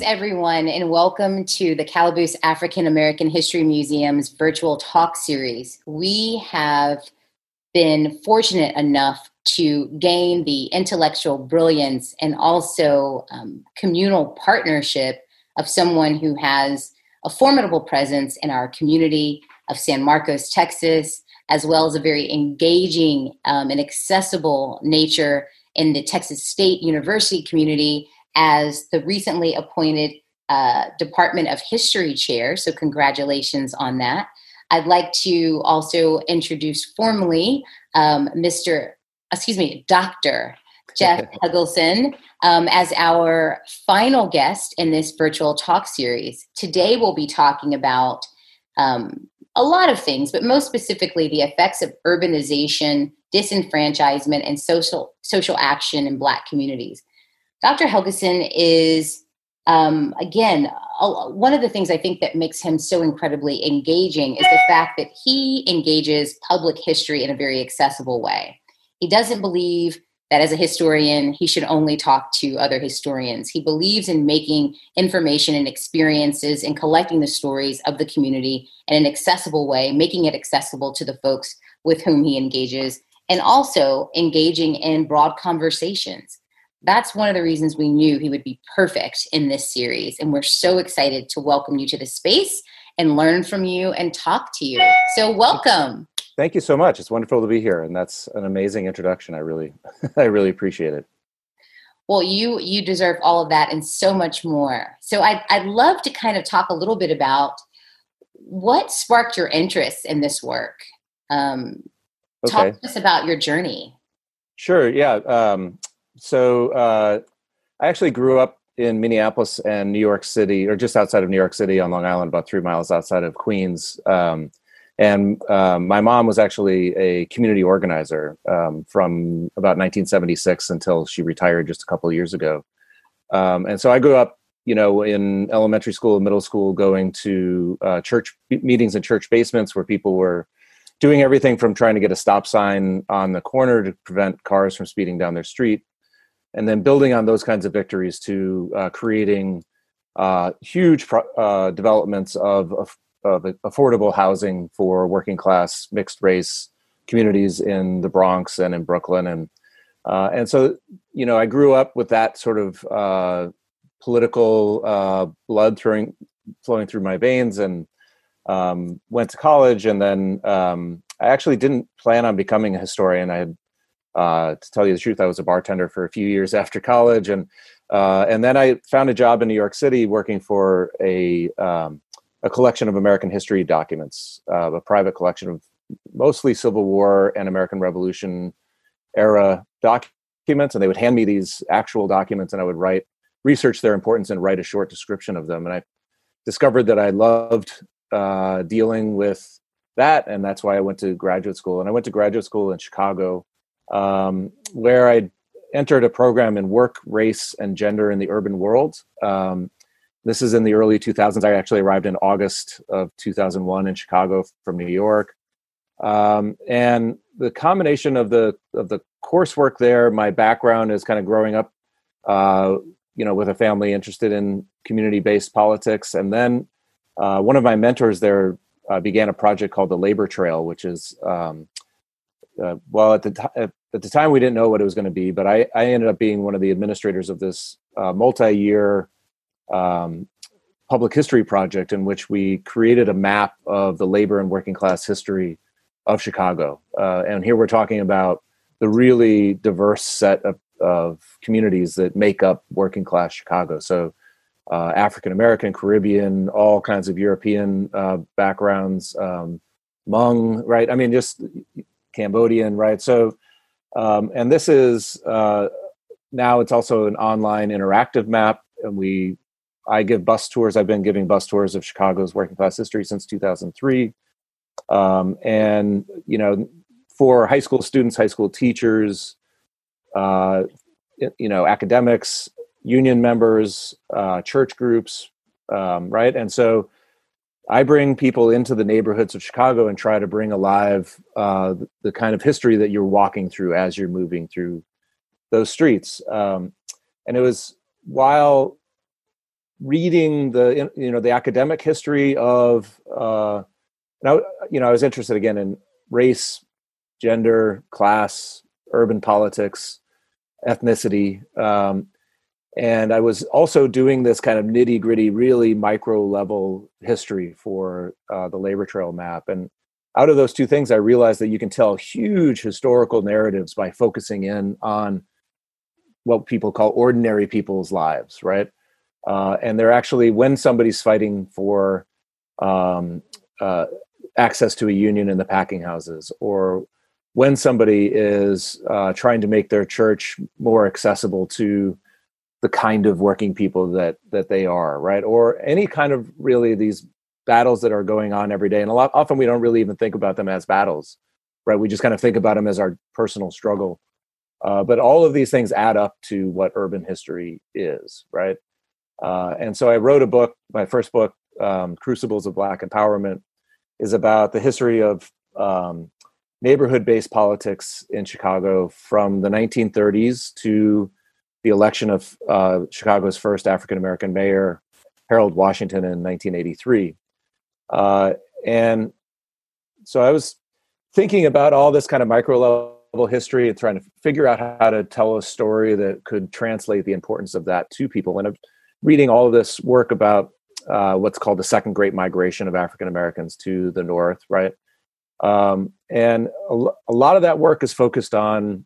everyone, and welcome to the Calaboose African American History Museum's virtual talk series. We have been fortunate enough to gain the intellectual brilliance and also communal partnership of someone who has a formidable presence in our community of San Marcos, Texas, as well as a very engaging and accessible nature in the Texas State University community as the recently appointed Department of History Chair. So congratulations on that. I'd like to also introduce formally Dr. Jeff Helgeson as our final guest in this virtual talk series. Today we'll be talking about a lot of things, but most specifically the effects of urbanization, disenfranchisement, and social action in Black communities. Dr. Helgeson is, again, one of the things I think that makes him so incredibly engaging is the fact that he engages public history in a very accessible way. He doesn't believe that as a historian, he should only talk to other historians. He believes in making information and experiences and collecting the stories of the community in an accessible way, making it accessible to the folks with whom he engages, and also engaging in broad conversations. That's one of the reasons we knew he would be perfect in this series. And we're so excited to welcome you to the space and learn from you and talk to you. So welcome. Thank you so much. It's wonderful to be here. And that's an amazing introduction. I really appreciate it. Well, you deserve all of that and so much more. So I'd love to kind of talk a little bit about what sparked your interest in this work. Talk to us about your journey. Sure. Yeah. So I actually grew up in Minneapolis and New York City, or just outside of New York City on Long Island, about 3 miles outside of Queens. And my mom was actually a community organizer from about 1976 until she retired just a couple of years ago. And so I grew up, in elementary school and middle school, going to church meetings in church basements where people were doing everything from trying to get a stop sign on the corner to prevent cars from speeding down their street, and then building on those kinds of victories to creating huge developments of affordable housing for working class mixed race communities in the Bronx and in Brooklyn. And so, I grew up with that sort of political blood flowing through my veins, and went to college. And then I actually didn't plan on becoming a historian. I had, to tell you the truth, I was a bartender for a few years after college. And then I found a job in New York City working for a collection of American history documents, a private collection of mostly Civil War and American Revolution era documents. And they would hand me these actual documents, and I would research their importance and write a short description of them. And I discovered that I loved dealing with that. And that's why I went to graduate school. And I went to graduate school in Chicago, where I entered a program in work, race, and gender in the urban world. This is in the early 2000s. I actually arrived in August of 2001 in Chicago from New York. And the combination of the coursework there, my background is kind of growing up, with a family interested in community-based politics. And then one of my mentors there began a project called the Labor Trail, which is, at the time we didn't know what it was going to be, but I ended up being one of the administrators of this multi-year public history project in which we created a map of the labor and working class history of Chicago. And here we're talking about the really diverse set of communities that make up working class Chicago. So African American, Caribbean, all kinds of European backgrounds, Hmong, right? I mean, just Cambodian, right? So, and this is now it's also an online interactive map, and I give bus tours. I've been giving bus tours of Chicago's working class history since 2003. And, for high school students, high school teachers, academics, union members, church groups, right? And so I bring people into the neighborhoods of Chicago and try to bring alive the kind of history that you're walking through as you're moving through those streets. And it was while reading the academic history of, now, I was interested again in race, gender, class, urban politics, ethnicity. And I was also doing this kind of nitty gritty, really micro level history for the labor trail map. And out of those two things, I realized that you can tell huge historical narratives by focusing in on what people call ordinary people's lives, right? And they're actually, when somebody's fighting for access to a union in the packing houses, or when somebody is trying to make their church more accessible to the kind of working people that they are, right? Or any kind of really these battles that are going on every day. And often we don't really even think about them as battles, right? We just kind of think about them as our personal struggle. But all of these things add up to what urban history is, right? And so I wrote a book, my first book, Crucibles of Black Empowerment, is about the history of neighborhood-based politics in Chicago from the 1930s to the election of Chicago's first African-American mayor, Harold Washington, in 1983. And so I was thinking about all this kind of micro-level history and trying to figure out how to tell a story that could translate the importance of that to people. And I'm reading all of this work about what's called the Second Great Migration of African Americans to the North, right? And a lot of that work is focused on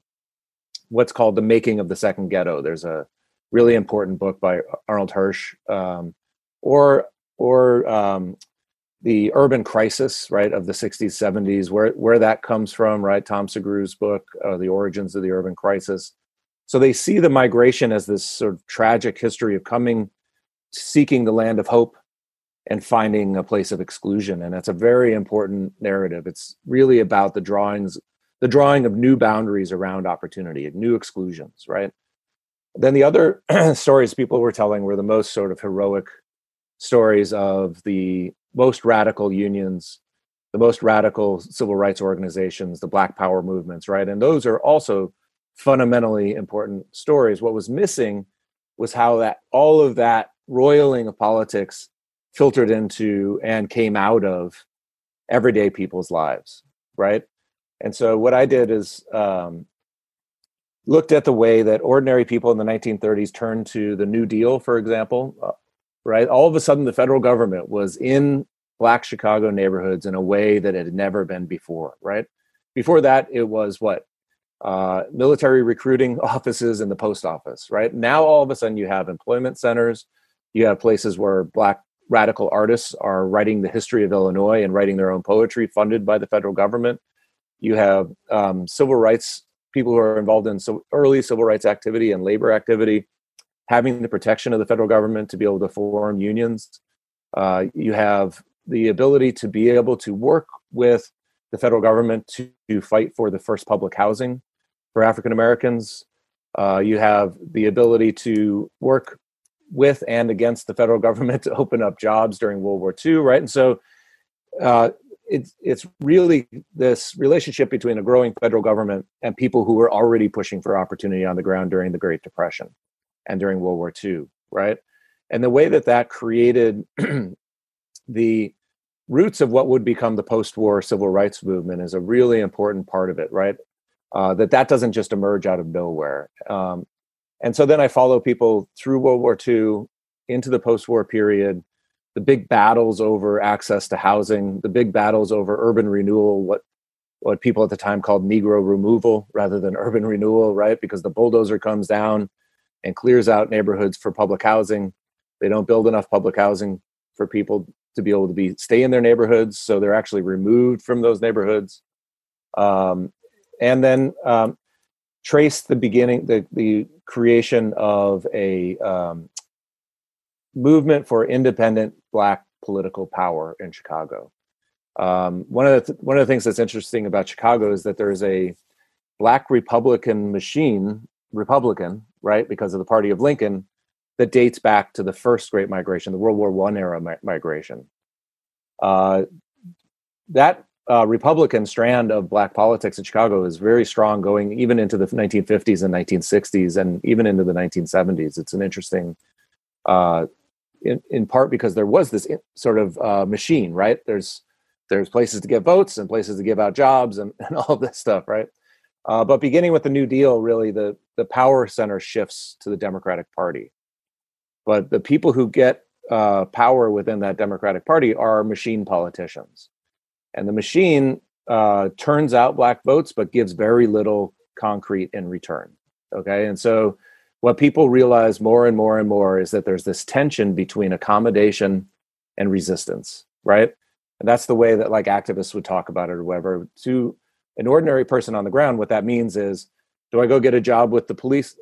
what's called the making of the second ghetto. There's a really important book by Arnold Hirsch, or the urban crisis, right, of the 60s, 70s, where that comes from, right? Tom Segru's book, The Origins of the Urban Crisis. So they see the migration as this sort of tragic history of coming, seeking the land of hope and finding a place of exclusion. And that's a very important narrative. It's really about the drawing of new boundaries around opportunity, new exclusions, right? Then the other stories people were telling were the most sort of heroic stories of the most radical unions, the most radical civil rights organizations, the Black Power movements, right? And those are also fundamentally important stories. What was missing was how that all of that roiling of politics filtered into and came out of everyday people's lives, right? And so what I did is looked at the way that ordinary people in the 1930s turned to the New Deal, for example, right? All of a sudden, the federal government was in Black Chicago neighborhoods in a way that it had never been before, right? Before that, it was what? Military recruiting offices and the post office, right? Now, all of a sudden, you have employment centers. You have places where Black radical artists are writing the history of Illinois and writing their own poetry funded by the federal government. You have civil rights people who are involved in early civil rights activity and labor activity, having the protection of the federal government to be able to form unions. You have the ability to be able to work with the federal government to fight for the first public housing for African Americans. You have the ability to work with and against the federal government to open up jobs during World War II, right? And so it's really this relationship between a growing federal government and people who were already pushing for opportunity on the ground during the Great Depression and during World War II, right? And the way that created the roots of what would become the post-war civil rights movement is a really important part of it, right? That doesn't just emerge out of nowhere. And so then I follow people through World War II into the post-war period, the big battles over access to housing, the big battles over urban renewal, what people at the time called Negro removal rather than urban renewal, right? Because the bulldozer comes down and clears out neighborhoods for public housing. They don't build enough public housing for people to be able to stay in their neighborhoods, so they're actually removed from those neighborhoods. And then trace the beginning, the creation of a movement for independent Black political power in Chicago. One of the things that's interesting about Chicago is that there's a Black Republican machine, right, because of the party of Lincoln, that dates back to the first Great Migration, the World War I era migration. That Republican strand of Black politics in Chicago is very strong going even into the 1950s and 1960s and even into the 1970s. It's an interesting in part because there was this sort of machine, right? There's places to get votes and places to give out jobs and all this stuff, right? But beginning with the New Deal, really the power center shifts to the Democratic Party. But the people who get power within that Democratic Party are machine politicians. And the machine turns out black votes, but gives very little concrete in return. Okay. And so what people realize more and more and more is that there's this tension between accommodation and resistance, right? And that's the way that like activists would talk about it or whatever. To an ordinary person on the ground, what that means is, do I go get a job with the police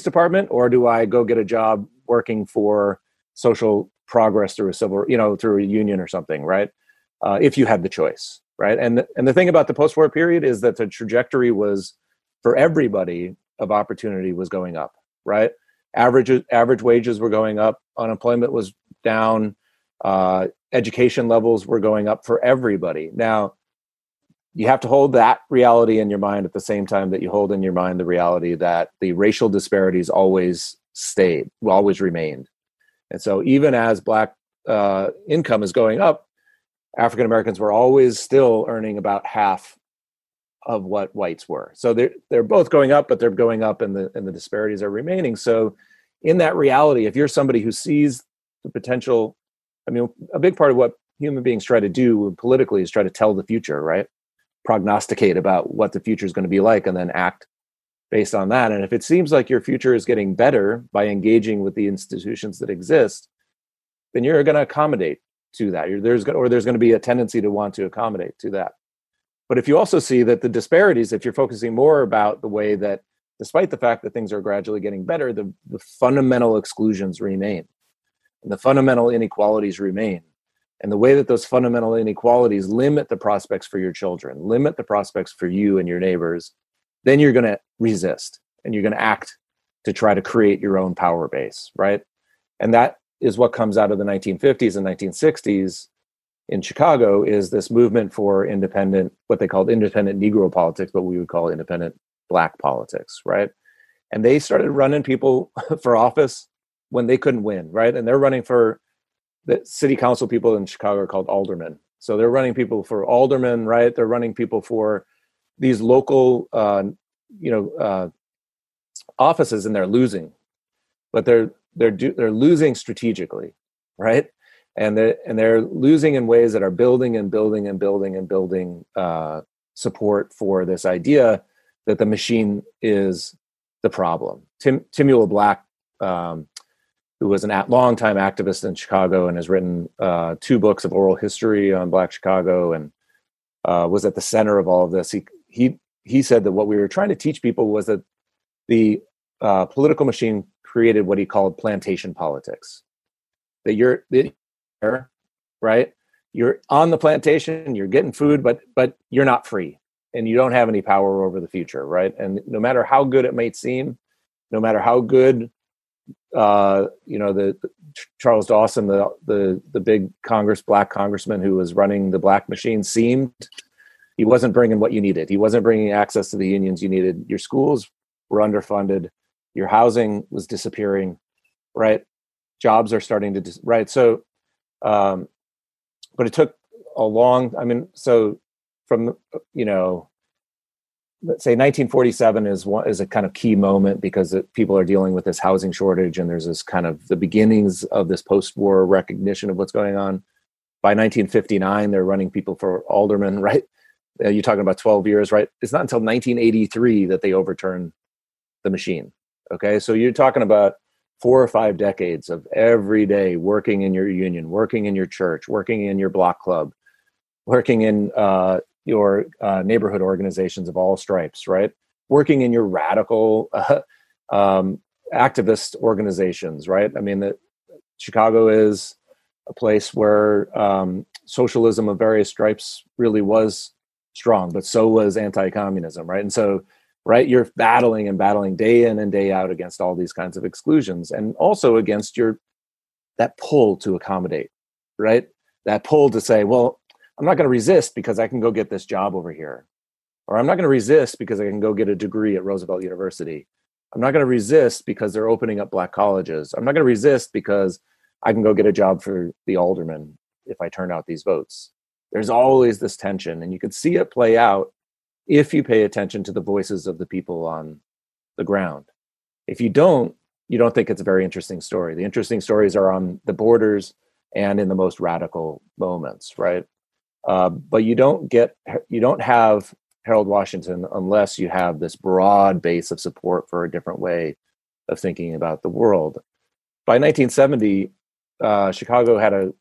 department, or do I go get a job working for social progress through through a union or something, right? If you had the choice, right? And the thing about the post-war period is that the trajectory was, for everybody, of opportunity was going up, right? Average wages were going up, unemployment was down, education levels were going up for everybody. Now, you have to hold that reality in your mind at the same time that you hold in your mind the reality that the racial disparities always remained. And so even as black income is going up, African Americans were always still earning about half of what whites were. So they're both going up, but they're going up and the disparities are remaining. So in that reality, if you're somebody who sees the potential, I mean, a big part of what human beings try to do politically is try to tell the future, right? Prognosticate about what the future is going to be like and then act based on that. And if it seems like your future is getting better by engaging with the institutions that exist, then you're going to accommodate to that. There's going to be a tendency to want to accommodate to that. But if you also see that the disparities, if you're focusing more about the way that, despite the fact that things are gradually getting better, the fundamental exclusions remain and the fundamental inequalities remain. And the way that those fundamental inequalities limit the prospects for your children, limit the prospects for you and your neighbors, then you're going to resist and you're going to act to try to create your own power base, right? And that is what comes out of the 1950s and 1960s in Chicago, is this movement for independent, what they called independent Negro politics, but we would call independent Black politics, right? And they started running people for office when they couldn't win, right? And they're running for the city council. People in Chicago are called aldermen. So they're running people for aldermen, right? They're running people for these local, offices, and they're losing, but they're losing strategically, right? And they're losing in ways that are building support for this idea that the machine is the problem. Timuel Black, who was a longtime activist in Chicago and has written 2 books of oral history on Black Chicago and was at the center of all of this. He said that what we were trying to teach people was that the political machine created what he called plantation politics. That you're right, you're on the plantation, you're getting food, but you're not free, and you don't have any power over the future, right? And no matter how good it might seem, no matter how good the Charles Dawson, the big black congressman who was running the black machine, seemed, he wasn't bringing what you needed. He wasn't bringing access to the unions you needed. Your schools were underfunded. Your housing was disappearing, right? Jobs are starting to, right? So, but it took so from, let's say 1947 is a kind of key moment because people are dealing with this housing shortage, and there's this kind of the beginnings of this post-war recognition of what's going on. By 1959, they're running people for aldermen, right? You're talking about 12 years, right? It's not until 1983 that they overturn the machine. Okay, so you're talking about 4 or 5 decades of every day working in your union, working in your church, working in your block club, working in your neighborhood organizations of all stripes, right? Working in your radical activist organizations, right? I mean, Chicago is a place where socialism of various stripes really was strong, but so was anti-communism, right? And so, right, you're battling day in and day out against all these kinds of exclusions, and also against that pull to accommodate, right? That pull to say, well, I'm not going to resist because I can go get this job over here, or I'm not going to resist because I can go get a degree at Roosevelt University. I'm not going to resist because they're opening up black colleges. I'm not going to resist because I can go get a job for the alderman if I turn out these votes. There's always this tension, and you can see it play out if you pay attention to the voices of the people on the ground. If you don't think it's a very interesting story. The interesting stories are on the borders and in the most radical moments, right? But you don't have Harold Washington unless you have this broad base of support for a different way of thinking about the world. By 1970, Chicago had a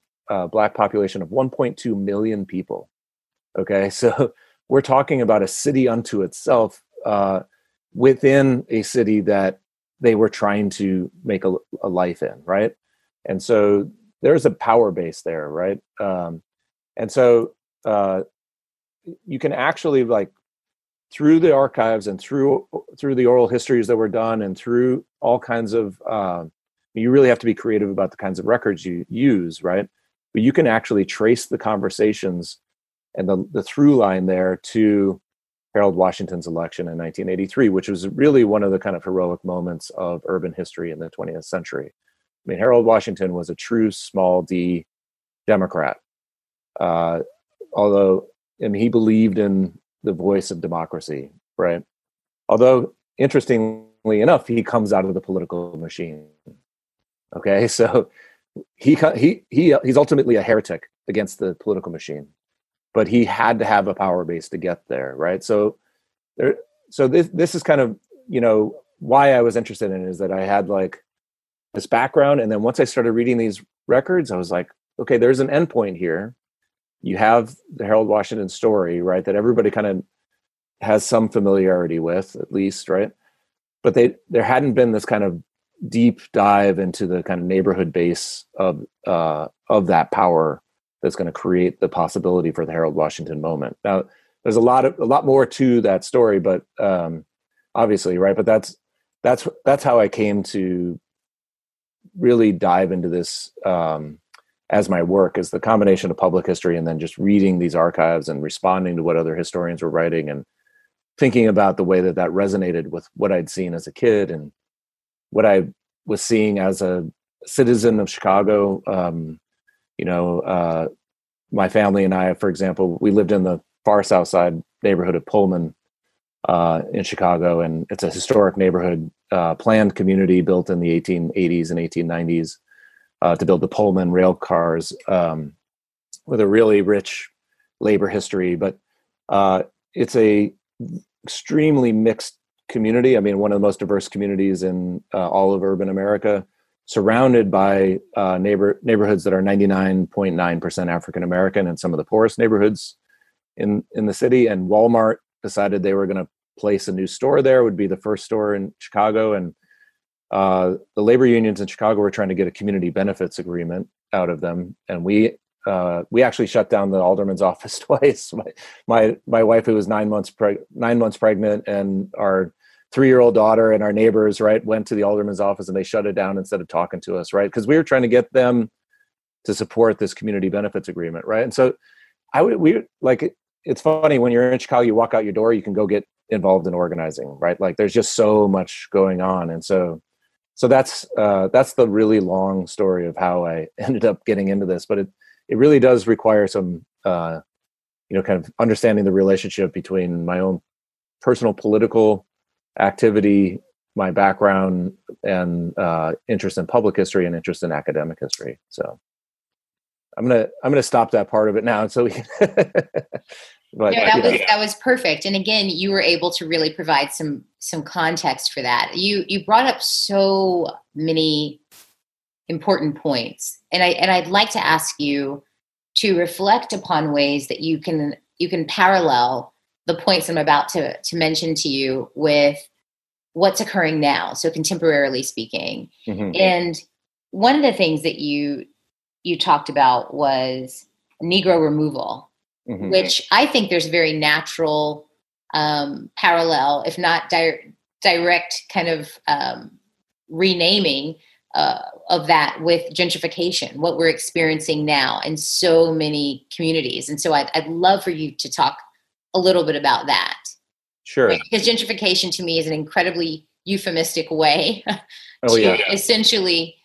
black population of 1.2 million people. Okay, so we're talking about a city unto itself within a city that they were trying to make a life in, right? And so there's a power base there, right? And so you can actually, like, through the archives and through the oral histories that were done and through all kinds of, you really have to be creative about the kinds of records you use, right? But you can actually trace the conversations and the through line there to Harold Washington's election in 1983, which was really one of the kind of heroic moments of urban history in the 20th century. I mean, Harold Washington was a true small D Democrat. Although, I mean, he believed in the voice of democracy, right? Although, interestingly enough, he comes out of the political machine. Okay, so he's ultimately a heretic against the political machine, but he had to have a power base to get there, right? So this is kind of, why I was interested in it, is that I had like this background, and then once I started reading these records, I was like, okay, there's an endpoint here. You have the Harold Washington story, right, that everybody kind of has some familiarity with, at least, right? But there hadn't been this kind of deep dive into the kind of neighborhood base of that power that's going to create the possibility for the Harold Washington moment. Now, there's a lot more to that story, but obviously, right? But that's how I came to really dive into this as my work, is the combination of public history and then just reading these archives and responding to what other historians were writing and thinking about the way that resonated with what I'd seen as a kid and what I was seeing as a citizen of Chicago. My family and I, for example, we lived in the far south side neighborhood of Pullman in Chicago, and it's a historic neighborhood, planned community built in the 1880s and 1890s to build the Pullman rail cars, with a really rich labor history. But it's a extremely mixed community. I mean, one of the most diverse communities in all of urban America, surrounded by neighborhoods that are 99.9% African American, and some of the poorest neighborhoods in the city. And Walmart decided they were going to place a new store there. It would be the first store in Chicago, and the labor unions in Chicago were trying to get a community benefits agreement out of them, and we actually shut down the alderman's office twice. My wife, who was 9 months pregnant, and our 3-year-old daughter, and our neighbors, right, went to the alderman's office, and they shut it down instead of talking to us, right? Because we were trying to get them to support this community benefits agreement, right? And so it's funny, when you're in Chicago, you walk out your door, you can go get involved in organizing, right? Like, there's just so much going on. And so that's the really long story of how I ended up getting into this. But it really does require some, kind of understanding the relationship between my own personal political activity, my background, and interest in public history and interest in academic history. So I'm gonna stop that part of it now. So, but that was perfect. And again, you were able to really provide some context for that. You brought up so many important points, and I'd like to ask you to reflect upon ways that you can parallel the points I'm about to mention to you with what's occurring now. So contemporarily speaking, mm-hmm. And one of the things that you talked about was Negro removal, mm-hmm. which I think there's a very natural parallel, if not direct kind of renaming of that with gentrification, what we're experiencing now in so many communities. And so I'd love for you to talk a little bit about that. Sure. Right? Because gentrification to me is an incredibly euphemistic way Oh, to yeah. essentially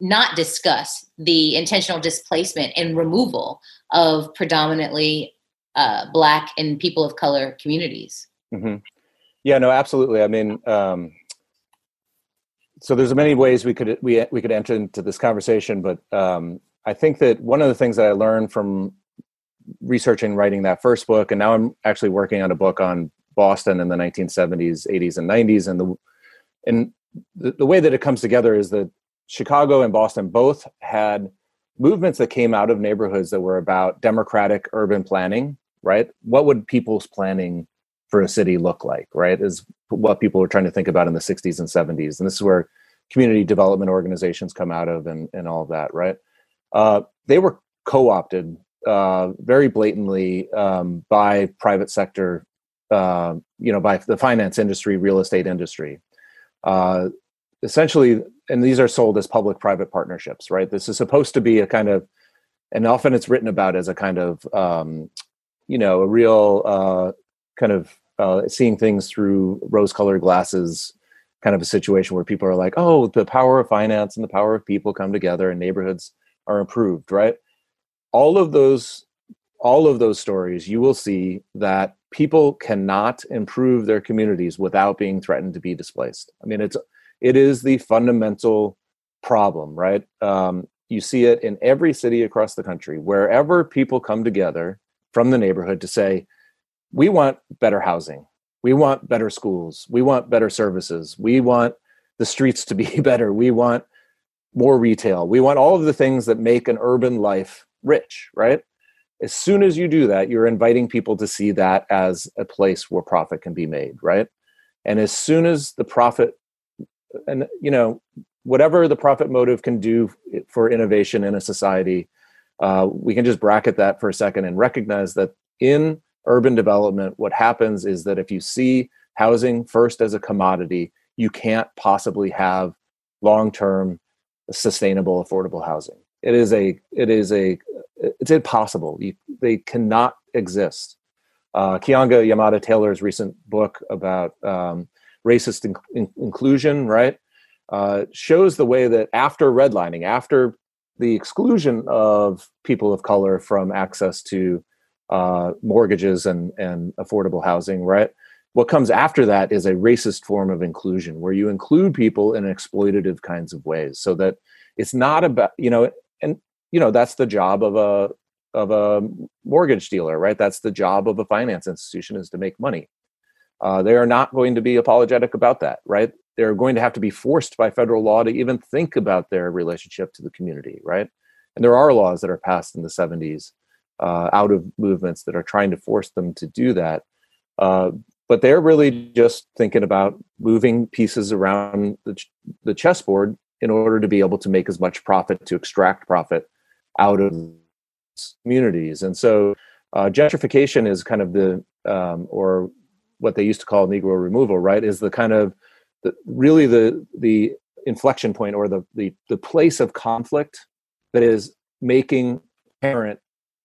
not discuss the intentional displacement and removal of predominantly Black and people of color communities. Mm-hmm. Yeah, no, absolutely. I mean, so there's many ways we could enter into this conversation, but I think that one of the things that I learned from researching, writing that first book, and now I'm actually working on a book on Boston in the 1970s, 80s, and 90s, and the way that it comes together is that Chicago and Boston both had movements that came out of neighborhoods that were about democratic urban planning, right? What would people's planning for a city look like, right? Is what people were trying to think about in the 60s and 70s. And this is where community development organizations come out of and all of that, right? They were co-opted very blatantly by private sector, by the finance industry, real estate industry. Essentially, and these are sold as public-private partnerships, right? This is supposed to be a kind of, and often it's written about as a kind of, a real kind of seeing things through rose-colored glasses kind of a situation where people are like, oh, the power of finance and the power of people come together and neighborhoods are improved, right? All of those stories, you will see that people cannot improve their communities without being threatened to be displaced. I mean, it is the fundamental problem, right? You see it in every city across the country, wherever people come together from the neighborhood to say, we want better housing, we want better schools, we want better services, we want the streets to be better, we want more retail, we want all of the things that make an urban life rich, right? As soon as you do that, you're inviting people to see that as a place where profit can be made, right? And as soon as the profit, and whatever the profit motive can do for innovation in a society, we can just bracket that for a second and recognize that in urban development, what happens is that if you see housing first as a commodity, you can't possibly have long-term sustainable affordable housing. It's impossible. They cannot exist. Keeanga Yamada Taylor's recent book about racist inclusion, right, shows the way that after redlining, after the exclusion of people of color from access to mortgages and affordable housing, right, what comes after that is a racist form of inclusion where you include people in exploitative kinds of ways, so that it's not about, that's the job of a mortgage dealer, right? That's the job of a finance institution, is to make money. They are not going to be apologetic about that, right? They're going to have to be forced by federal law to even think about their relationship to the community, right? And there are laws that are passed in the 70s out of movements that are trying to force them to do that. But they're really just thinking about moving pieces around the chessboard in order to be able to make as much profit, to extract profit out of communities. And so gentrification is kind of or what they used to call Negro removal, right, is the kind of really the inflection point, or the place of conflict that is making apparent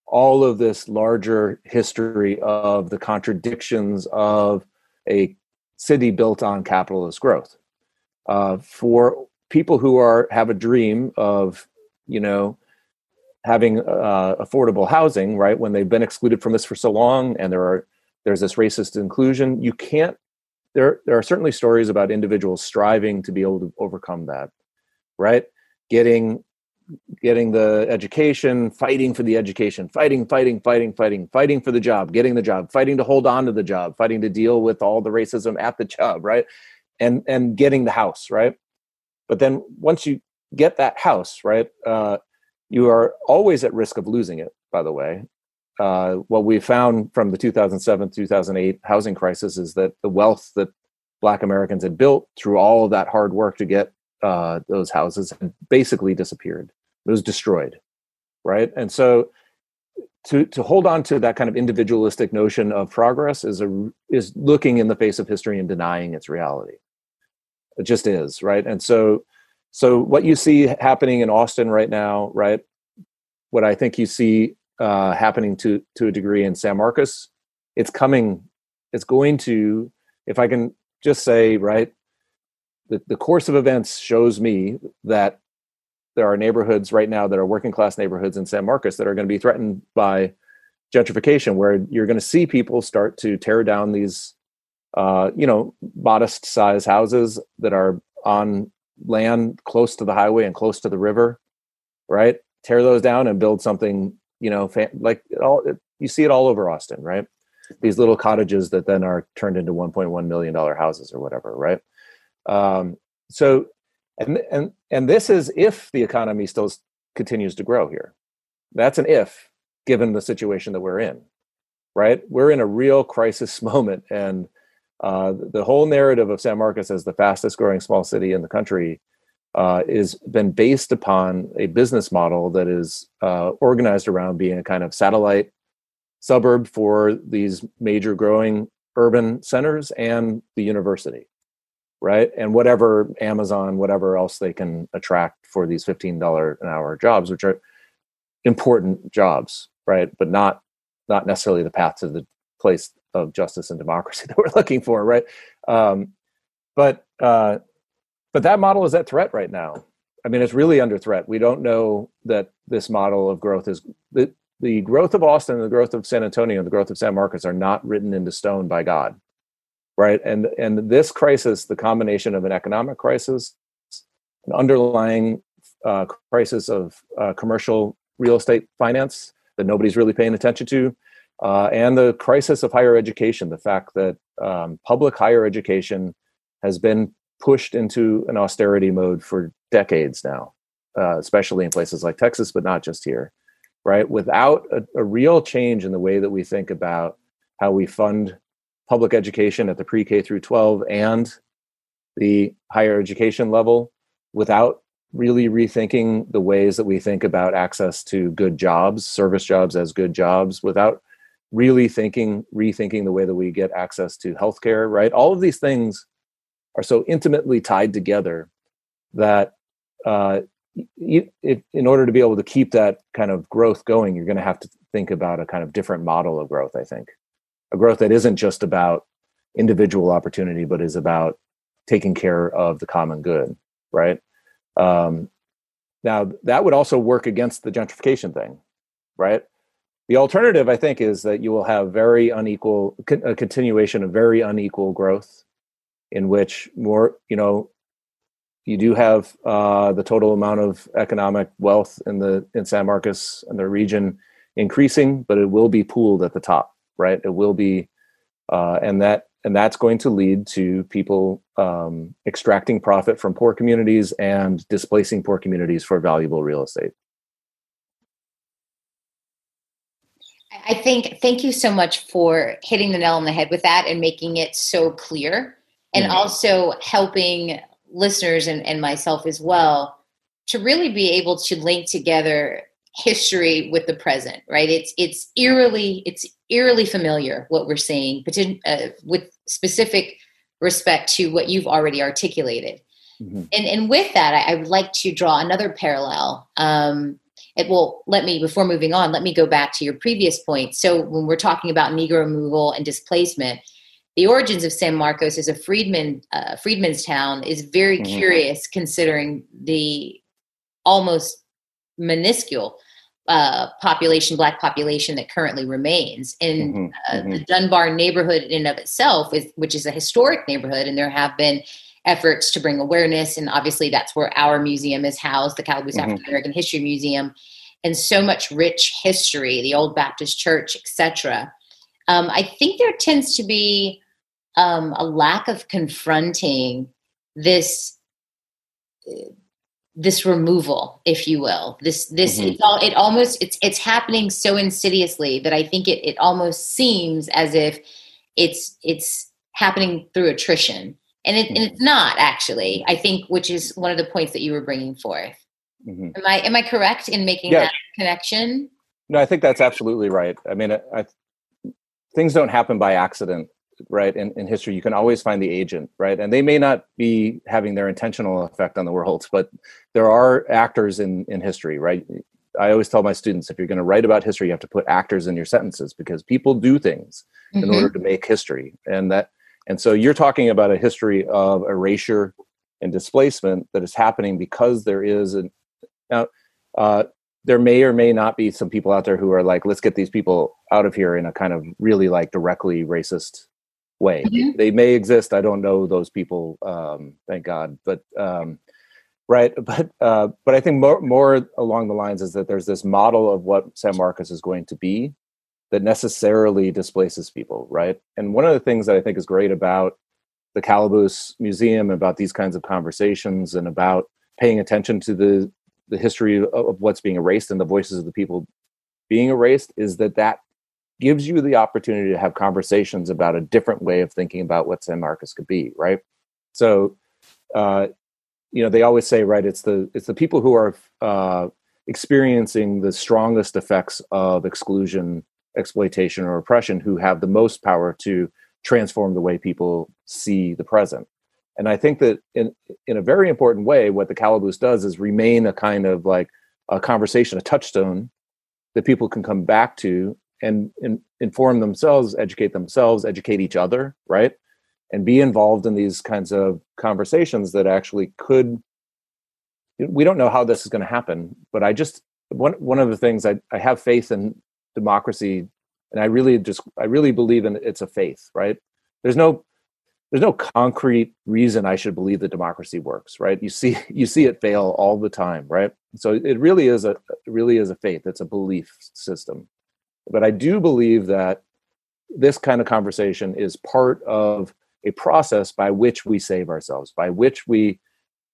all of this larger history of the contradictions of a city built on capitalist growth. For people who have a dream of, having affordable housing, right, when they've been excluded from this for so long, and there's this racist inclusion, you can't. There are certainly stories about individuals striving to be able to overcome that, right? Getting the education, fighting for the education, fighting for the job, getting the job, fighting to hold on to the job, fighting to deal with all the racism at the job, right? And getting the house, right? But then once you get that house, right, you are always at risk of losing it, by the way. What we found from the 2007-2008 housing crisis is that the wealth that Black Americans had built through all of that hard work to get those houses had basically disappeared. It was destroyed, right? And so to hold on to that kind of individualistic notion of progress is looking in the face of history and denying its reality. It just is, right? And so what you see happening in Austin right now, right? What I think you see happening to a degree in San Marcos, it's going to, if I can just say, right, the course of events shows me that there are neighborhoods right now that are working class neighborhoods in San Marcos that are going to be threatened by gentrification, where you're going to see people start to tear down these, modest size houses that are on land close to the highway and close to the river, right? Tear those down and build something, you see it all over Austin, right? These little cottages that then are turned into $1.1 million houses or whatever, right? So, and this is if the economy still continues to grow here. That's an if, given the situation that we're in, right? We're in a real crisis moment, and the whole narrative of San Marcos as the fastest growing small city in the country is been based upon a business model that is organized around being a kind of satellite suburb for these major growing urban centers and the university, right? And whatever Amazon, whatever else they can attract for these $15 an hour jobs, which are important jobs, right? But not necessarily the path to the place of justice and democracy that we're looking for, right? But that model is at threat right now. I mean, it's really under threat. We don't know that this model of growth is the growth of Austin, the growth of San Antonio, the growth of San Marcos are not written into stone by God, right? And this crisis, the combination of an economic crisis, an underlying crisis of commercial real estate finance that nobody's really paying attention to, and the crisis of higher education, the fact that public higher education has been pushed into an austerity mode for decades now, especially in places like Texas, but not just here, right? Without a real change in the way that we think about how we fund public education at the pre-K through 12 and the higher education level, without really rethinking the ways that we think about access to good jobs, service jobs as good jobs, without really rethinking the way that we get access to healthcare, right? All of these things are so intimately tied together that in order to be able to keep that kind of growth going, you're going to have to think about a kind of different model of growth, I think. A growth that isn't just about individual opportunity, but is about taking care of the common good, right? Now, that would also work against the gentrification thing, right? The alternative, I think, is that you will have a continuation of very unequal growth, in which more, you do have the total amount of economic wealth in San Marcos and the region increasing, but it will be pooled at the top, right? It will be, and that's going to lead to people extracting profit from poor communities and displacing poor communities for valuable real estate. Thank you so much for hitting the nail on the head with that and making it so clear, and also helping listeners and myself as well to really be able to link together history with the present, right? It's eerily familiar what we're seeing, with specific respect to what you've already articulated. Mm-hmm. And with that, I would like to draw another parallel. Before moving on, let me go back to your previous point. So when we're talking about Negro removal and displacement, the origins of San Marcos as a freedman's town is very curious, considering the almost minuscule Black population that currently remains. And the Dunbar neighborhood in and of itself, which is a historic neighborhood, and there have been efforts to bring awareness, and obviously that's where our museum is housed, the Calaboose African American History Museum, and so much rich history, the Old Baptist Church, etc. I think there tends to be a lack of confronting this removal, if you will. It's happening so insidiously that I think it almost seems as if it's happening through attrition. And it's not, actually, I think, which is one of the points that you were bringing forth. Mm-hmm. Am I correct in making that connection? No, I think that's absolutely right. I mean, things don't happen by accident, right? In history, you can always find the agent, right? And they may not be having their intentional effect on the world, but there are actors in history, right? I always tell my students, if you're going to write about history, you have to put actors in your sentences, because people do things in order to make history. And And so you're talking about a history of erasure and displacement that is happening because there is now, there may or may not be some people out there who are like, let's get these people out of here in a kind of really like directly racist way. Mm-hmm. They may exist. I don't know those people, thank God. But right. But I think more along the lines is that there's this model of what San Marcos is going to be that necessarily displaces people, right? And one of the things that I think is great about the Calaboose Museum, about these kinds of conversations, and about paying attention to the history of what's being erased and the voices of the people being erased, is that gives you the opportunity to have conversations about a different way of thinking about what San Marcos could be, right? So, they always say, right, it's the people who are experiencing the strongest effects of exclusion, exploitation, or oppression who have the most power to transform the way people see the present. And I think that in a very important way, what the Calaboose does is remain a kind of like a conversation, a touchstone that people can come back to and inform themselves, educate each other, right? And be involved in these kinds of conversations that actually we don't know how this is going to happen, but one of the things I have faith in democracy, and I really believe in it's a faith, right? There's no concrete reason I should believe that democracy works, right? You see it fail all the time, right? So it really is a faith. It's a belief system. But I do believe that this kind of conversation is part of a process by which we save ourselves, by which we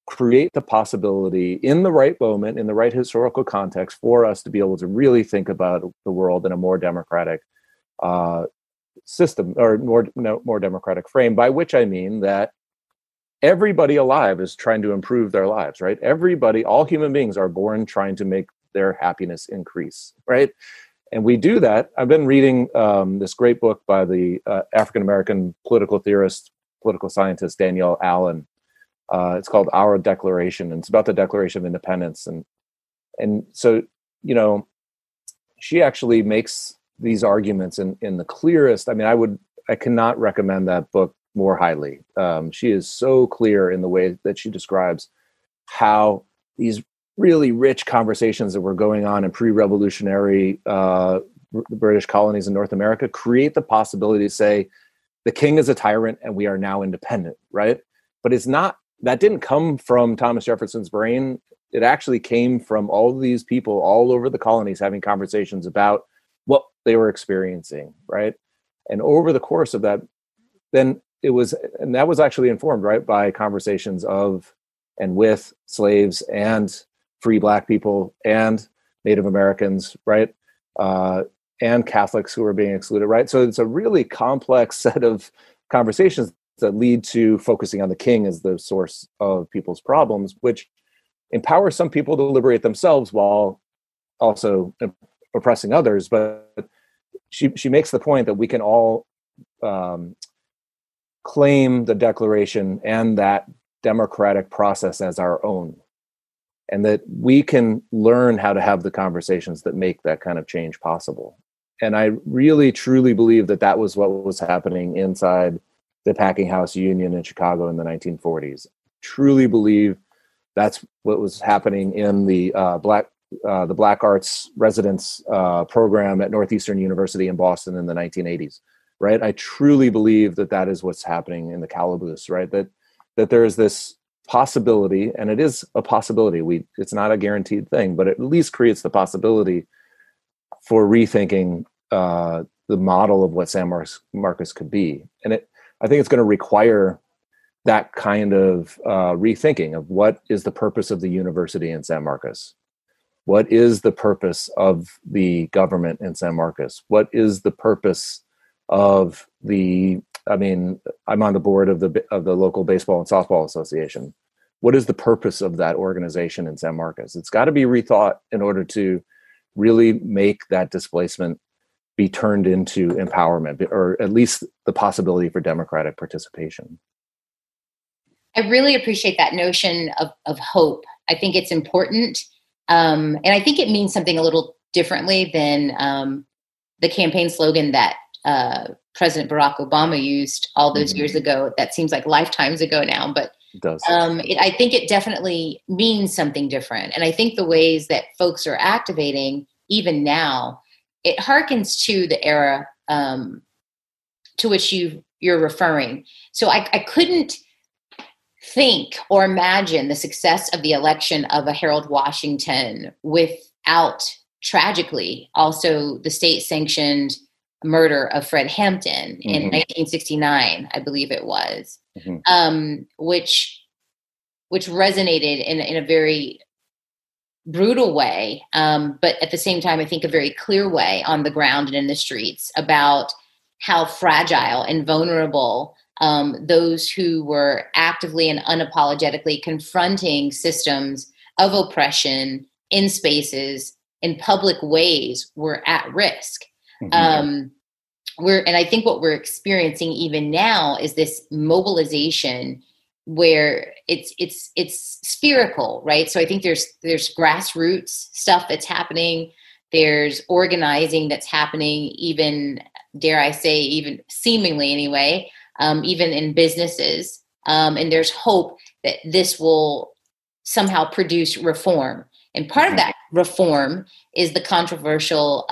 create the possibility in the right moment, in the right historical context, for us to be able to really think about the world in a more democratic system, or more democratic frame, by which I mean that everybody alive is trying to improve their lives, right? All human beings are born trying to make their happiness increase, right? And we do that. I've been reading this great book by the African-American political theorist, political scientist, Danielle Allen. It's called Our Declaration, and it's about the Declaration of Independence. And so, she actually makes these arguments in the clearest. I mean, I cannot recommend that book more highly. She is so clear in the way that she describes how these really rich conversations that were going on in pre-revolutionary British colonies in North America create the possibility to say the king is a tyrant and we are now independent, right? But that didn't come from Thomas Jefferson's brain. It actually came from all these people all over the colonies having conversations about what they were experiencing, right? And over the course of that, that was actually informed, right, by conversations of and with slaves and free Black people and Native Americans, right? And Catholics who were being excluded, right? So it's a really complex set of conversations that lead to focusing on the king as the source of people's problems, which empowers some people to liberate themselves while also oppressing others. But she makes the point that we can all claim the Declaration and that democratic process as our own, and that we can learn how to have the conversations that make that kind of change possible. And I really, truly believe that was what was happening inside the Packing House Union in Chicago in the 1940s. Truly believe that's what was happening in the Black Arts Residence program at Northeastern University in Boston in the 1980s, right? I truly believe that is what's happening in the Calaboose, right? That there is this possibility, and it is a possibility. It's not a guaranteed thing, but it at least creates the possibility for rethinking the model of what San Marcos could be. And I think it's going to require that kind of rethinking of what is the purpose of the university in San Marcos? What is the purpose of the government in San Marcos? What is the purpose of I'm on the board of the local baseball and softball association. What is the purpose of that organization in San Marcos? It's got to be rethought in order to really make that displacement be turned into empowerment, or at least the possibility for democratic participation. I really appreciate that notion of hope. I think it's important. And I think it means something a little differently than the campaign slogan that President Barack Obama used all those years ago. That seems like lifetimes ago now, but it does. I think it definitely means something different. And I think the ways that folks are activating, even now, it harkens to the era to which you're referring. So I couldn't think or imagine the success of the election of a Harold Washington without, tragically, also the state-sanctioned murder of Fred Hampton in 1969, I believe it was, which resonated in a very brutal way, but at the same time, I think a very clear way on the ground and in the streets about how fragile and vulnerable those who were actively and unapologetically confronting systems of oppression in spaces, in public ways, were at risk. And I think what we're experiencing even now is this mobilization where it's spherical, right? So I think there's grassroots stuff that's happening. There's organizing that's happening, even, dare I say, even seemingly anyway, even in businesses. And there's hope that this will somehow produce reform. And part of that reform is the controversial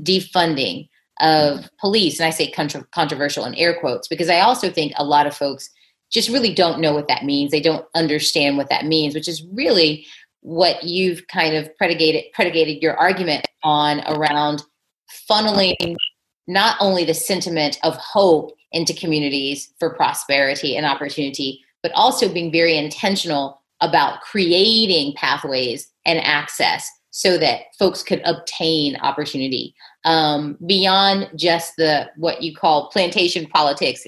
defunding of police. And I say controversial in air quotes, because I also think a lot of folks just really don't know what that means. They don't understand what that means, which is really what you've kind of predicated your argument on, around funneling not only the sentiment of hope into communities for prosperity and opportunity, but also being very intentional about creating pathways and access so that folks could obtain opportunity beyond just what you call plantation politics,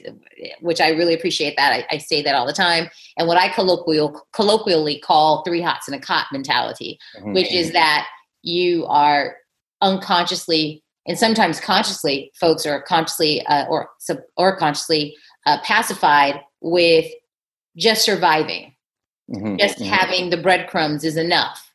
which I really appreciate that. I say that all the time. And what I colloquially call 3 hots and a cot mentality, which is that you are unconsciously and sometimes consciously, folks are consciously or consciously pacified with just surviving. Just having the breadcrumbs is enough.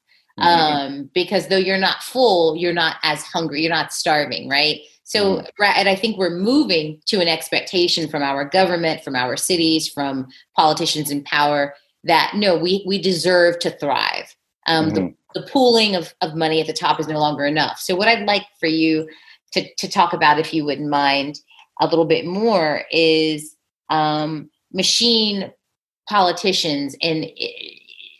Because though you're not full, you're not as hungry, you're not starving, right? So, and I think we're moving to an expectation from our government, from our cities, from politicians in power, that no, we deserve to thrive. The pooling of money at the top is no longer enough. So what I'd like for you to talk about, if you wouldn't mind, a little bit more is machine politicians. And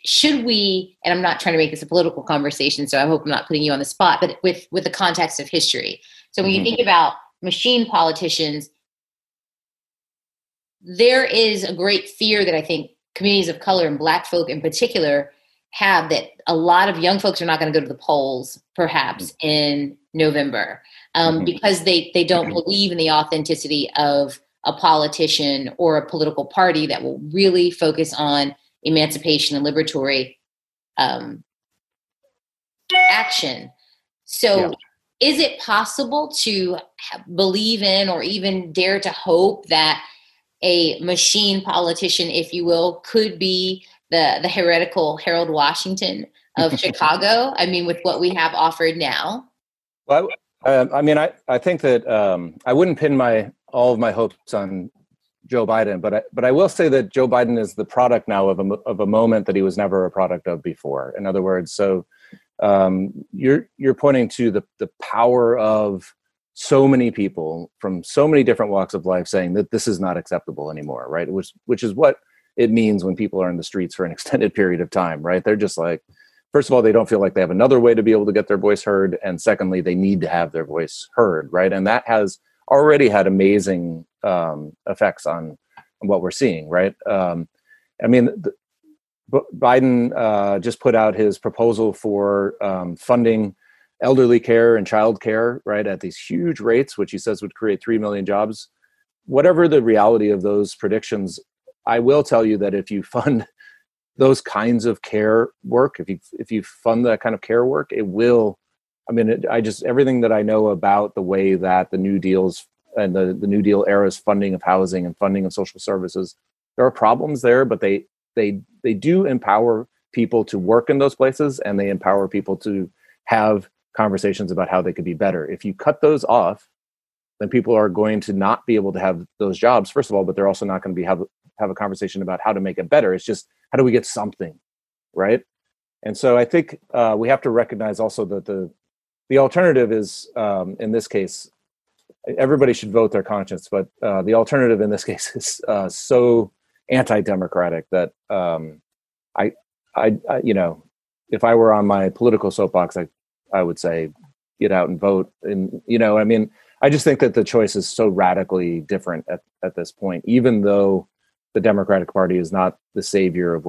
should we, and I'm not trying to make this a political conversation, so I hope I'm not putting you on the spot, but with the context of history. So when you think about machine politicians, there is a great fear that I think communities of color and Black folk in particular have, that a lot of young folks are not going to go to the polls perhaps in November because they don't believe in the authenticity of a politician or a political party that will really focus on emancipation and liberatory action. So is it possible to believe in, or even dare to hope, that a machine politician, if you will, could be the heretical Harold Washington of Chicago? I mean, with what we have offered now. Well, I mean, I think that I wouldn't pin all of my hopes on Joe Biden, but I will say that Joe Biden is the product now of a moment that he was never a product of before. In other words, so you're pointing to the power of so many people from so many different walks of life saying that this is not acceptable anymore, right? Which is what it means when people are in the streets for an extended period of time, right? They're just like, first of all, they don't feel like they have another way to be able to get their voice heard, and secondly, they need to have their voice heard, right? And that has already had amazing effects on what we're seeing, right? I mean, Biden just put out his proposal for funding elderly care and child care, right, at these huge rates, which he says would create 3 million jobs. Whatever the reality of those predictions, I will tell you that if you fund those kinds of care work, if you fund that kind of care work, it will. I mean, everything that I know about the way that the New Deals and the New Deal era's funding of housing and funding of social services, there are problems there, but they do empower people to work in those places, and they empower people to have conversations about how they could be better. If you cut those off, then people are going to not be able to have those jobs, first of all, but they're also not going to have a conversation about how to make it better. It's just, how do we get something, right? And so I think we have to recognize also that the alternative is, in this case, everybody should vote their conscience, but the alternative in this case is so anti-democratic that I, if I were on my political soapbox, I would say, get out and vote. And, I mean, I just think that the choice is so radically different at this point, even though the Democratic Party is not the savior of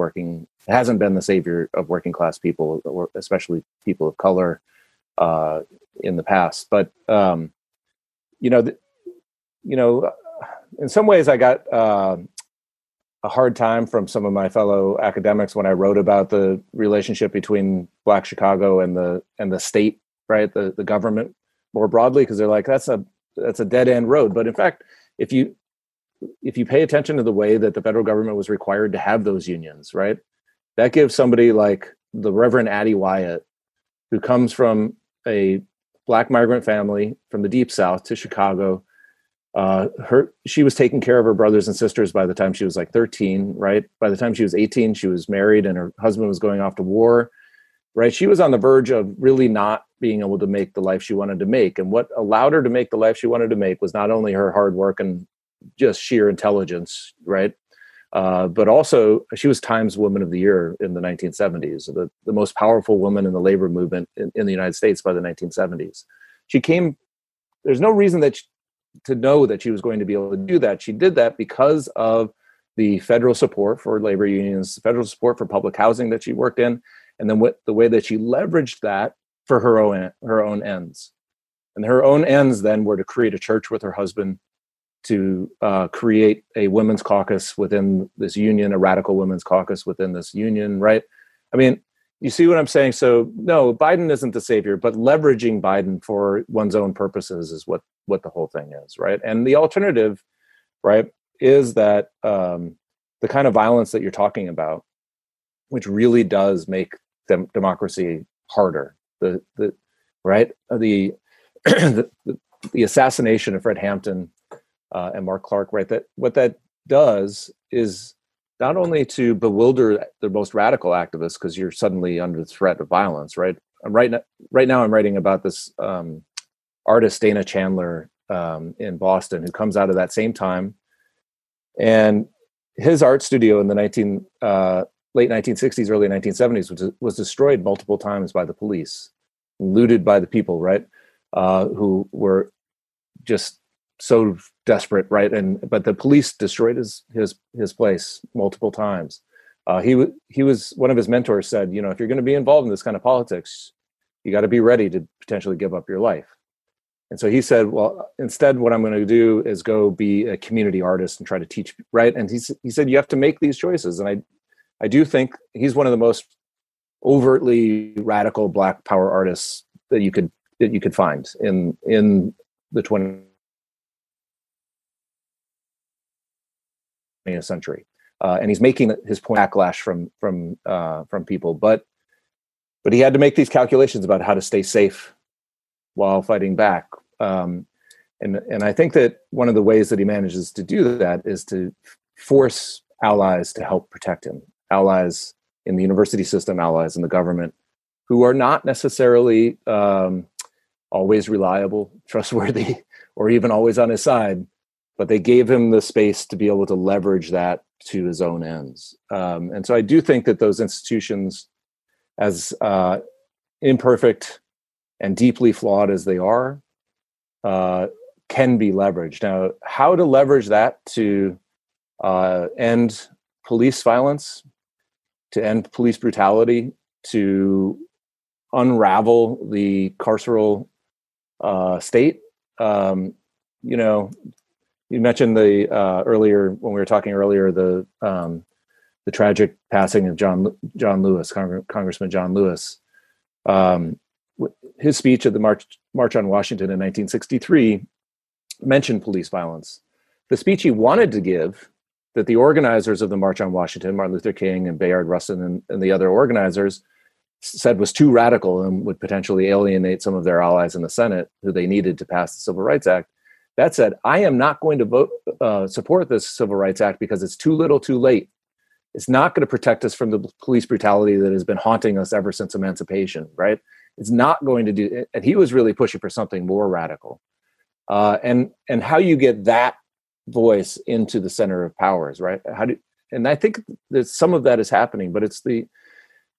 hasn't been the savior of working class people, or especially people of color in the past. But, in some ways I got a hard time from some of my fellow academics when I wrote about the relationship between Black Chicago and the state, right? The government more broadly, because they're like, that's a dead end road. But in fact, if you pay attention to the way that the federal government was required to have those unions, right? That gives somebody like the Reverend Addie Wyatt, who comes from a Black migrant family from the Deep South to Chicago. She was taking care of her brothers and sisters by the time she was like 13, right? By the time she was 18, she was married and her husband was going off to war, right? She was on the verge of really not being able to make the life she wanted to make. And what allowed her to make the life she wanted to make was not only her hard work and just sheer intelligence, right? But also she was Times Woman of the Year in the 1970s, the most powerful woman in the labor movement in the United States by the 1970s. There's no reason to know that she was going to be able to do that. She did that because of the federal support for labor unions, federal support for public housing that she worked in, and then the way that she leveraged that for her own ends. And her own ends then were to create a church with her husband, to create a women's caucus within this union, a radical women's caucus within this union, right? I mean, you see what I'm saying? So no, Biden isn't the savior, but leveraging Biden for one's own purposes is what the whole thing is, right? And the alternative, right, is that the kind of violence that you're talking about, which really does make democracy harder. The assassination of Fred Hampton and Mark Clark, right? That what that does is not only to bewilder the most radical activists, because you're suddenly under the threat of violence, right? Right now I'm writing about this artist Dana Chandler in Boston, who comes out of that same time, and his art studio in the late 1960s, early 1970s was destroyed multiple times by the police, looted by the people, right? Who were just so desperate, right? But the police destroyed his place multiple times. He was, one of his mentors said, if you're going to be involved in this kind of politics, you got to be ready to potentially give up your life. And so he said, well, instead, what I'm going to do is go be a community artist and try to teach, right? And he said, you have to make these choices. And I do think he's one of the most overtly radical Black power artists that you could find in the 20th century. And he's making his point backlash from people, but he had to make these calculations about how to stay safe while fighting back. And I think that one of the ways that he manages to do that is to force allies to help protect him, allies in the university system, allies in the government, who are not necessarily always reliable, trustworthy, or even always on his side, but they gave him the space to be able to leverage that to his own ends. And so I do think that those institutions, as imperfect and deeply flawed as they are, can be leveraged. Now, how to leverage that to end police violence, to end police brutality, to unravel the carceral state. You mentioned the earlier, when we were talking earlier, the tragic passing of John Lewis, Congressman John Lewis. His speech at the March on Washington in 1963 mentioned police violence. The speech he wanted to give, that the organizers of the March on Washington, Martin Luther King and Bayard Rustin and the other organizers, said was too radical and would potentially alienate some of their allies in the Senate who they needed to pass the Civil Rights Act. That said, I am not going to support this Civil Rights Act because it's too little too late. It's not going to protect us from the police brutality that has been haunting us ever since emancipation, right? It's not going to do, and he was really pushing for something more radical. And how you get that voice into the center of powers, right? And I think that some of that is happening, but it's a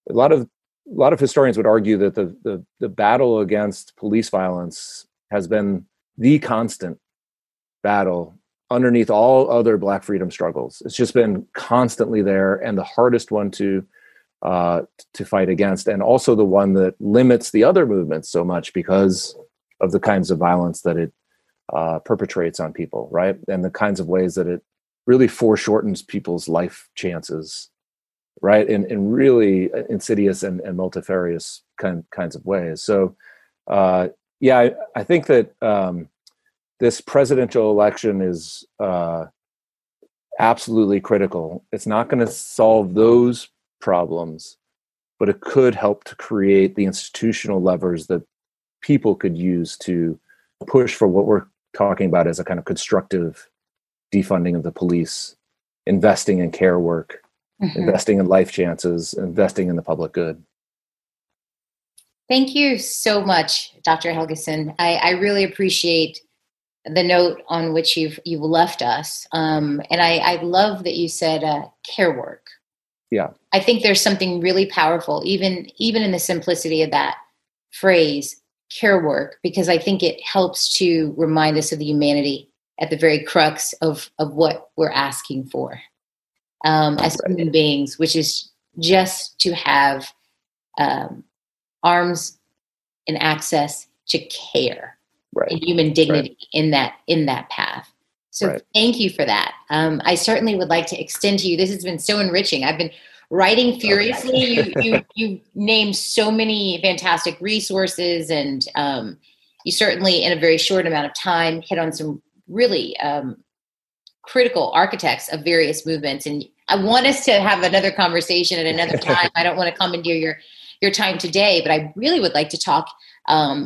lot of historians would argue that the battle against police violence has been the constant battle underneath all other Black freedom struggles. It's just been constantly there, and the hardest one to fight against, and also the one that limits the other movements so much because of the kinds of violence that it perpetrates on people, right? And the kinds of ways that it really foreshortens people's life chances, right? In really insidious and multifarious kinds of ways. So, I think that this presidential election is absolutely critical. It's not going to solve those problems, but it could help to create the institutional levers that people could use to push for what we're talking about as a kind of constructive defunding of the police, investing in care work, investing in life chances, investing in the public good. Thank you so much, Dr. Helgeson. I really appreciate the note on which you've left us. And I love that you said care work. Yeah. I think there's something really powerful, even in the simplicity of that phrase, care work, because I think it helps to remind us of the humanity at the very crux of what we're asking for as human beings, which is just to have arms and access to care. Right. And human dignity in that path. So thank you for that. I certainly would like to extend to you. This has been so enriching. I've been writing furiously. You named so many fantastic resources, and you certainly, in a very short amount of time, hit on some really critical architects of various movements. And I want us to have another conversation at another time. I don't want to commandeer your time today, but I really would like to talk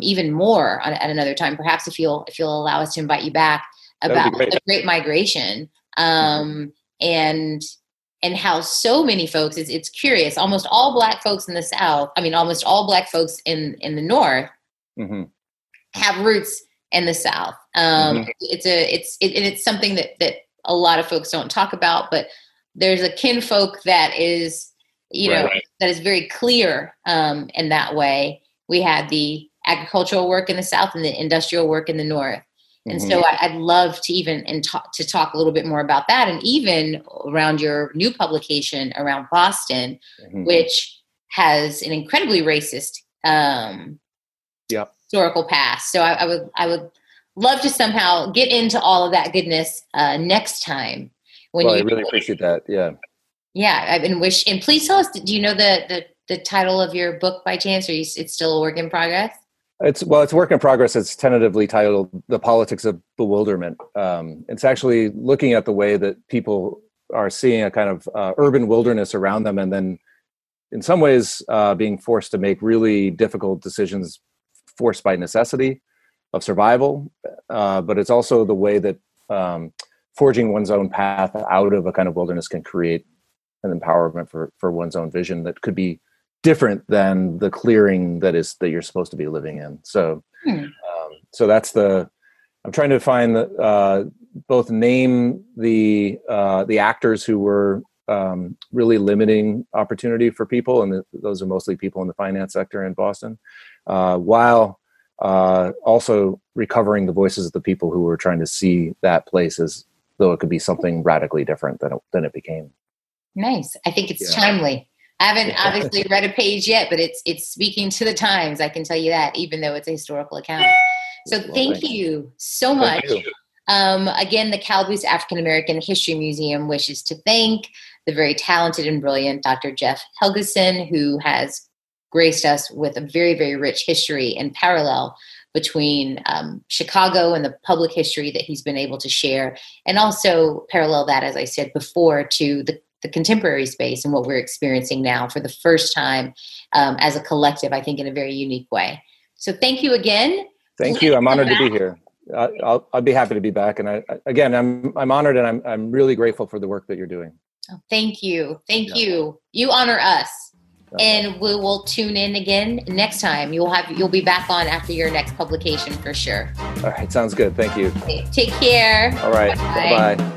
even more at another time, perhaps if you'll allow us to invite you back, about the Great Migration and how so many folks, it's curious, almost all Black folks in the South, almost all Black folks in the North have roots in the South. It's something that a lot of folks don't talk about, but there's a kinfolk that is, that is very clear in that way. We had the agricultural work in the South and the industrial work in the North. And so I'd love to talk a little bit more about that, and even around your new publication around Boston, which has an incredibly racist historical past. So I would love to somehow get into all of that goodness next time. I really appreciate that. Yeah. Yeah, and please tell us, do you know the title of your book by chance, or it's still a work in progress? It's a work in progress. It's tentatively titled The Politics of Bewilderment. It's actually looking at the way that people are seeing a kind of urban wilderness around them, and then in some ways being forced to make really difficult decisions forced by necessity of survival. But it's also the way that forging one's own path out of a kind of wilderness can create an empowerment for one's own vision that could be different than the clearing that you're supposed to be living in. So, so that's I'm trying to find both name the actors who were really limiting opportunity for people, and those are mostly people in the finance sector in Boston, while also recovering the voices of the people who were trying to see that place as though it could be something radically different than it became. Nice. I think it's timely. I haven't obviously read a page yet, but it's speaking to the times. I can tell you that, even though it's a historical account. So thank you so much. Again, the Calaboose African American History Museum wishes to thank the very talented and brilliant Dr. Jeff Helgeson, who has graced us with a very, very rich history and parallel between Chicago and the public history that he's been able to share, and also parallel that, as I said before, to the contemporary space and what we're experiencing now for the first time as a collective, I think in a very unique way. So thank you again. Thank you. I'm honored to be here. I'll be happy to be back. And again, I'm honored, and I'm really grateful for the work that you're doing. Oh, thank you. Thank you. You honor us. And we will tune in again next time. You'll be back on after your next publication for sure. All right. Sounds good. Thank you. Okay, take care. All right. Bye-bye.